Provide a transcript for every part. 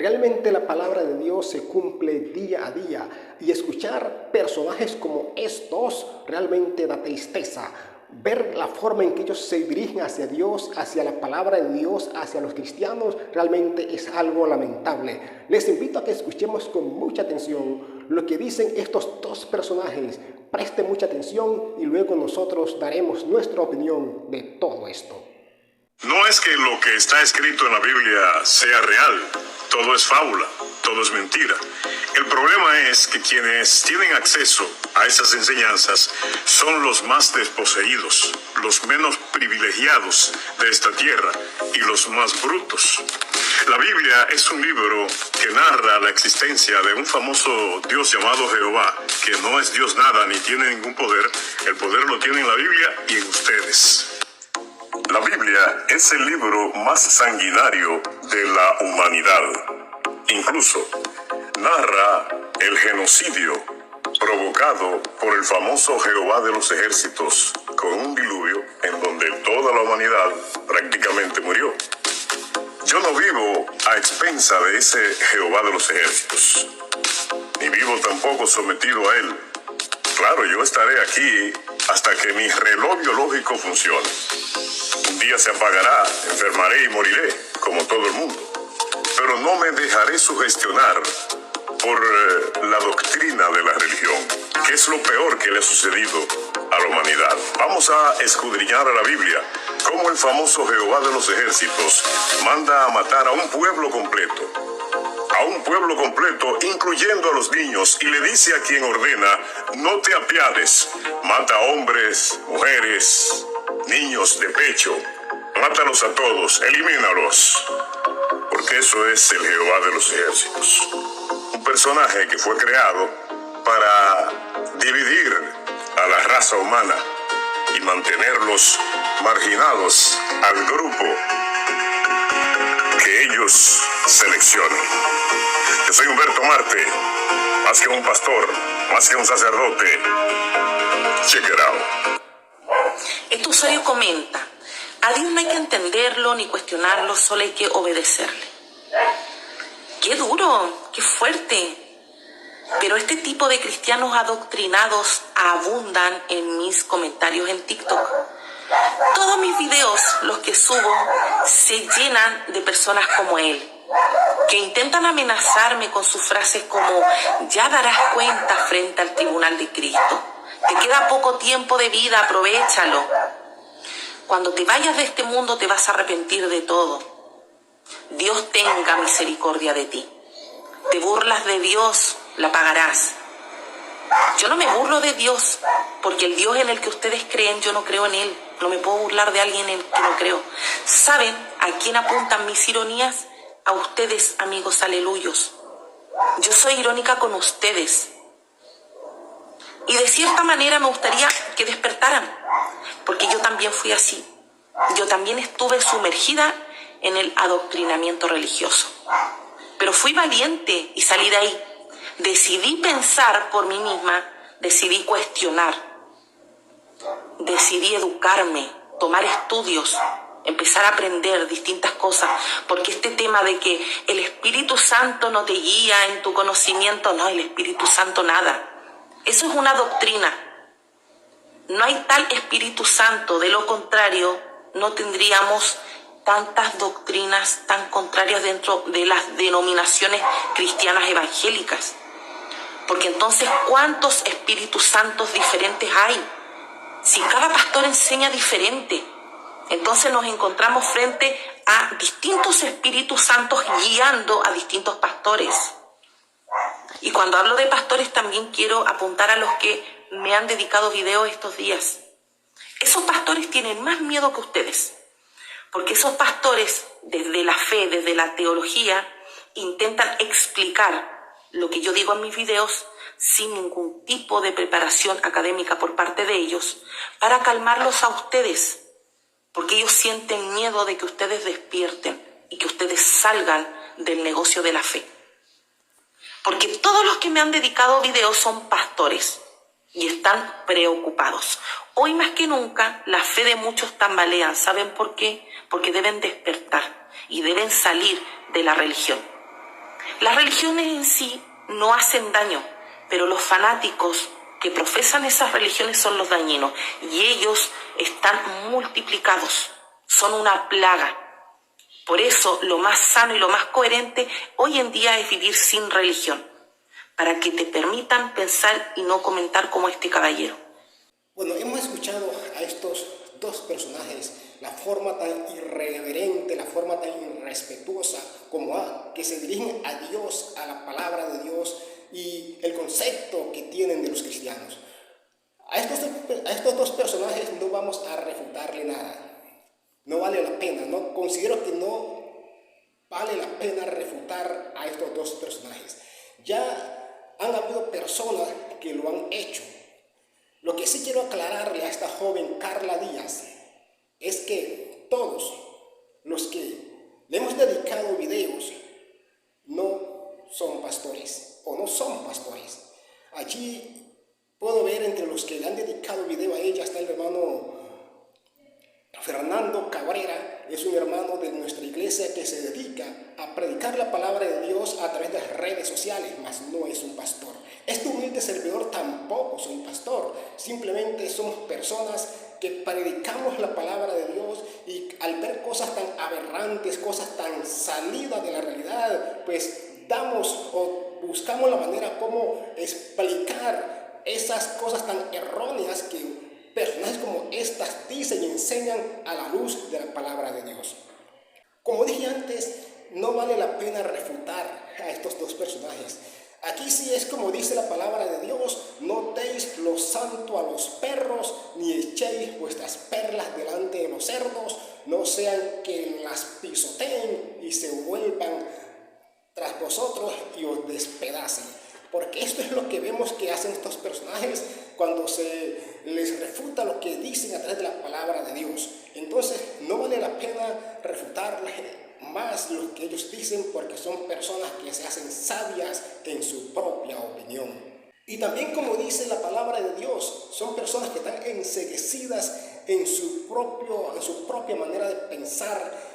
Realmente la palabra de Dios se cumple día a día y escuchar personajes como estos realmente da tristeza. Ver la forma en que ellos se dirigen hacia Dios, hacia la palabra de Dios, hacia los cristianos, realmente es algo lamentable. Les invito a que escuchemos con mucha atención lo que dicen estos dos personajes. Presten mucha atención y luego nosotros daremos nuestra opinión de todo esto. No es que lo que está escrito en la Biblia sea real, todo es fábula, todo es mentira. El problema es que quienes tienen acceso a esas enseñanzas son los más desposeídos, los menos privilegiados de esta tierra y los más brutos. La Biblia es un libro que narra la existencia de un famoso Dios llamado Jehová, que no es Dios nada ni tiene ningún poder. El poder lo tiene en la Biblia y en ustedes. La Biblia es el libro más sanguinario de la humanidad. Incluso narra el genocidio provocado por el famoso Jehová de los ejércitos con un diluvio en donde toda la humanidad prácticamente murió. Yo no vivo a expensa de ese Jehová de los ejércitos, ni vivo tampoco sometido a él. Claro, yo estaré aquí hasta que mi reloj biológico funcione. Un día se apagará, enfermaré y moriré, como todo el mundo. Pero no me dejaré sugestionar por la doctrina de la religión, que es lo peor que le ha sucedido a la humanidad. Vamos a escudriñar a la Biblia, cómo el famoso Jehová de los ejércitos manda a matar a un pueblo completo, incluyendo a los niños, y le dice a quien ordena: no te apiades, mata a hombres, mujeres, niños de pecho, mátalos a todos, elimínalos, porque eso es el Jehová de los ejércitos. Un personaje que fue creado para dividir a la raza humana y mantenerlos marginados al grupo que ellos seleccionen. Yo soy Humberto Marte, más que un pastor, más que un sacerdote. Check it out. Este usuario comenta: a Dios no hay que entenderlo ni cuestionarlo, solo hay que obedecerle. ¡Qué duro! ¡Qué fuerte! Pero este tipo de cristianos adoctrinados abundan en mis comentarios en TikTok. Todos mis videos, los que subo, se llenan de personas como él, que intentan amenazarme con sus frases como: ya darás cuenta frente al tribunal de Cristo. Te queda poco tiempo de vida, aprovéchalo. Cuando te vayas de este mundo te vas a arrepentir de todo. Dios tenga misericordia de ti. Te burlas de Dios, la pagarás. Yo no me burlo de Dios, porque el Dios en el que ustedes creen, yo no creo en él. No me puedo burlar de alguien en el que no creo. ¿Saben a quién apuntan mis ironías? A ustedes, amigos aleluyos. Yo soy irónica con ustedes. Y de cierta manera me gustaría que despertaran, porque yo también fui así. Yo también estuve sumergida en el adoctrinamiento religioso. Pero fui valiente y salí de ahí. Decidí pensar por mí misma, decidí cuestionar, decidí educarme, tomar estudios, empezar a aprender distintas cosas, porque este tema de que el Espíritu Santo no te guía en tu conocimiento, no, el Espíritu Santo nada. Eso es una doctrina. No hay tal Espíritu Santo, de lo contrario, no tendríamos tantas doctrinas tan contrarias dentro de las denominaciones cristianas evangélicas. Porque entonces, ¿cuántos Espíritus Santos diferentes hay? Si cada pastor enseña diferente, entonces nos encontramos frente a distintos Espíritus Santos guiando a distintos pastores. Y cuando hablo de pastores también quiero apuntar a los que me han dedicado videos estos días. Esos pastores tienen más miedo que ustedes, porque esos pastores, desde la fe, desde la teología, intentan explicar lo que yo digo en mis videos sin ningún tipo de preparación académica por parte de ellos, para calmarlos a ustedes, porque ellos sienten miedo de que ustedes despierten y que ustedes salgan del negocio de la fe. Porque todos los que me han dedicado videos son pastores y están preocupados. Hoy más que nunca la fe de muchos tambalea. ¿Saben por qué? Porque deben despertar y deben salir de la religión. Las religiones en sí no hacen daño, pero los fanáticos que profesan esas religiones son los dañinos y ellos están multiplicados, son una plaga. Por eso lo más sano y lo más coherente hoy en día es vivir sin religión, para que te permitan pensar y no comentar como este caballero. Bueno, hemos escuchado a estos dos personajes, la forma tan irreverente, la forma tan irrespetuosa que se dirigen a Dios, a la palabra de Dios y el concepto que tienen de los cristianos. A estos dos personajes no vamos a refutarle nada. No vale la pena, no considero que no vale la pena refutar a estos dos personajes. Ya han habido personas que lo han hecho. Lo que sí quiero aclararle a esta joven Carla Díaz es que todos los que le hemos dedicado videos no son pastores o no son pastores. Allí puedo ver entre los que le han dedicado video a ella está el hermano Fernando Cabrera, es un hermano de nuestra iglesia que se dedica a predicar la palabra de Dios a través de las redes sociales, mas no es un pastor. Este humilde servidor tampoco soy pastor, simplemente somos personas que predicamos la palabra de Dios y al ver cosas tan aberrantes, cosas tan salidas de la realidad, pues damos o buscamos la manera como explicar esas cosas tan erróneas que personajes como estas dicen y enseñan a la luz de la palabra de Dios. Como dije antes, no vale la pena refutar a estos dos personajes. Aquí sí es como dice la palabra de Dios: no deis lo santo a los perros, ni echéis vuestras perlas delante de los cerdos, no sean que las pisoteen y se vuelvan tras vosotros y os despedacen. Porque esto es lo que vemos que hacen estos personajes cuando se les refuta lo que dicen a través de la palabra de Dios. Entonces no vale la pena refutarles más lo que ellos dicen, porque son personas que se hacen sabias en su propia opinión. Y también, como dice la palabra de Dios, son personas que están enceguecidas en su propia manera de pensar.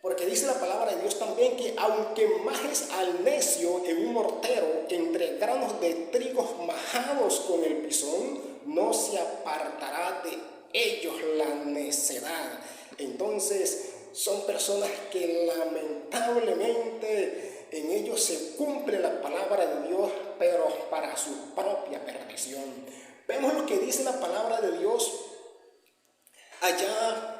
Porque dice la palabra de Dios también que aunque majes al necio en un mortero entre granos de trigo majados con el pisón, no se apartará de ellos la necedad. Entonces son personas que lamentablemente en ellos se cumple la palabra de Dios, pero para su propia perdición. Vemos lo que dice la palabra de Dios allá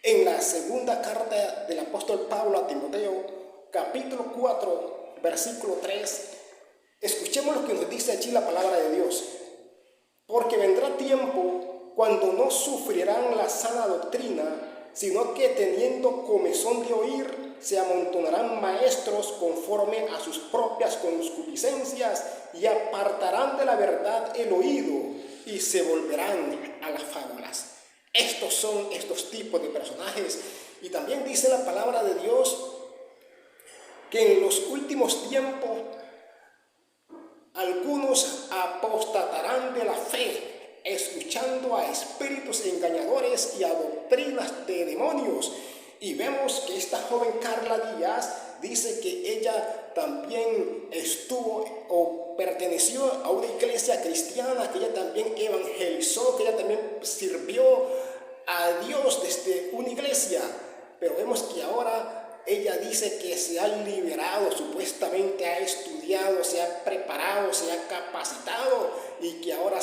en la segunda carta del apóstol Pablo a Timoteo, capítulo 4, versículo 3. Escuchemos lo que nos dice allí la palabra de Dios. Porque vendrá tiempo cuando no sufrirán la sana doctrina, sino que teniendo comezón de oír, se amontonarán maestros conforme a sus propias concupiscencias y apartarán de la verdad el oído y se volverán a las fábulas. Estos son estos tipos de personajes. Y también dice la palabra de Dios que en los últimos tiempos algunos apostatarán de la fe, escuchando a espíritus engañadores y a doctrinas de demonios. Y vemos que esta joven Carla Díaz dice que ella también estuvo o perteneció a una iglesia cristiana, que ella también evangelizó, que ella también sirvió a Dios desde una iglesia. Pero vemos que ahora ella dice que se ha liberado, supuestamente ha estudiado, se ha preparado, se ha capacitado y que ahora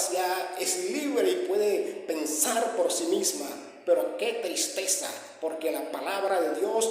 es libre y puede pensar por sí misma. Pero qué tristeza, porque la palabra de Dios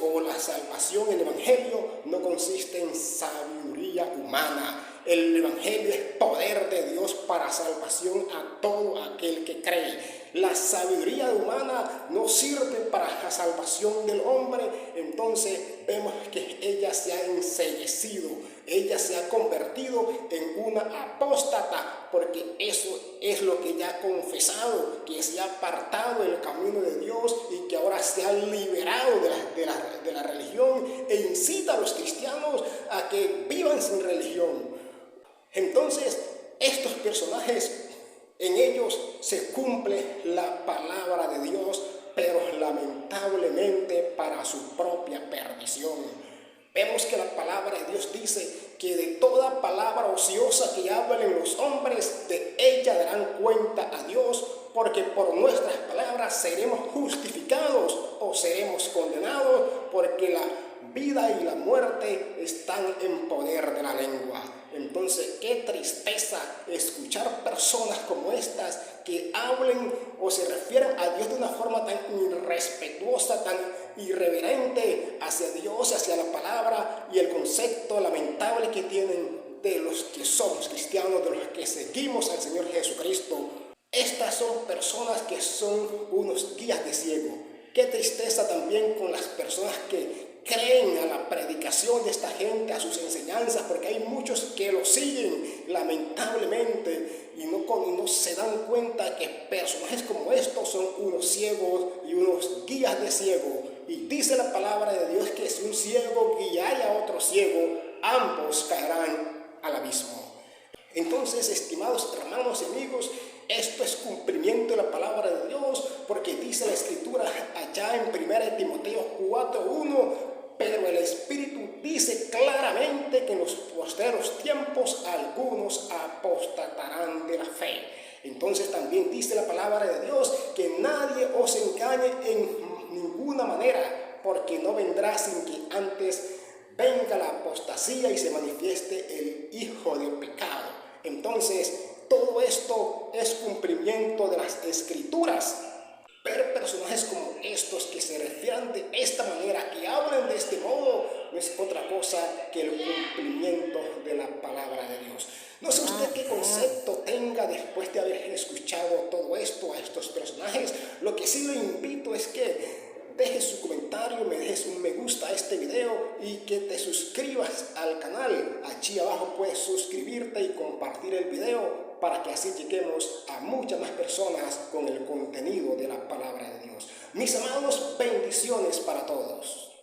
o la salvación, el evangelio, no consiste en sabiduría humana. El evangelio es poder de Dios para salvación a todo aquel que cree. La sabiduría humana no sirve para la salvación del hombre. Entonces vemos que ella se ha enceguecido, ella se ha convertido en una apóstata, porque eso es lo que ella ha confesado, que se ha apartado del camino de Dios y que ahora se ha liberado de la religión e incita a los cristianos a que vivan sin religión. Entonces estos personajes, en ellos se cumple la palabra de Dios, pero lamentablemente para su propia perdición. Vemos que la palabra de Dios dice que de toda palabra ociosa que hablen los hombres, de ella darán cuenta a Dios, porque por nuestras palabras seremos justificados o seremos condenados, porque la vida y la muerte están en poder de la lengua. Entonces, qué tristeza escuchar personas como estas que hablen o se refieran a Dios de una forma tan irrespetuosa, tan irreverente hacia Dios, hacia la palabra y el concepto lamentable que tienen de los que somos cristianos, de los que seguimos al Señor Jesucristo. Estas son personas que son unos guías de ciego. Qué tristeza también con las personas que creen a la predicación de esta gente, a sus enseñanzas, porque hay muchos que lo siguen lamentablemente y no se dan cuenta que personajes como estos son unos ciegos y unos guías de ciego. Y dice la palabra de Dios que si un ciego guiara a otro ciego, ambos caerán al abismo. Entonces, estimados hermanos y amigos, esto es cumplimiento de la palabra de Dios, porque dice la Escritura allá en 1 Timoteo 4:1, pero el Espíritu dice claramente que en los postreros tiempos algunos apostatarán de la fe. Entonces también dice la palabra de Dios que nadie os engañe en ninguna manera, porque no vendrá sin que antes venga la apostasía y se manifieste el hijo del pecado. Entonces, todo esto es cumplimiento de las Escrituras. Ver personajes como estos que se refieran de esta manera, que hablan de este modo, no es otra cosa que el cumplimiento de la palabra de Dios. No sé usted qué concepto tenga después de haber escuchado todo esto a estos personajes. Lo que sí le invito es que dejes su comentario, me dejes un me gusta a este video y que te suscribas al canal. Allí abajo puedes suscribirte y compartir el video para que así lleguemos a muchas más personas con el contenido de la palabra de Dios. Mis amados, bendiciones para todos.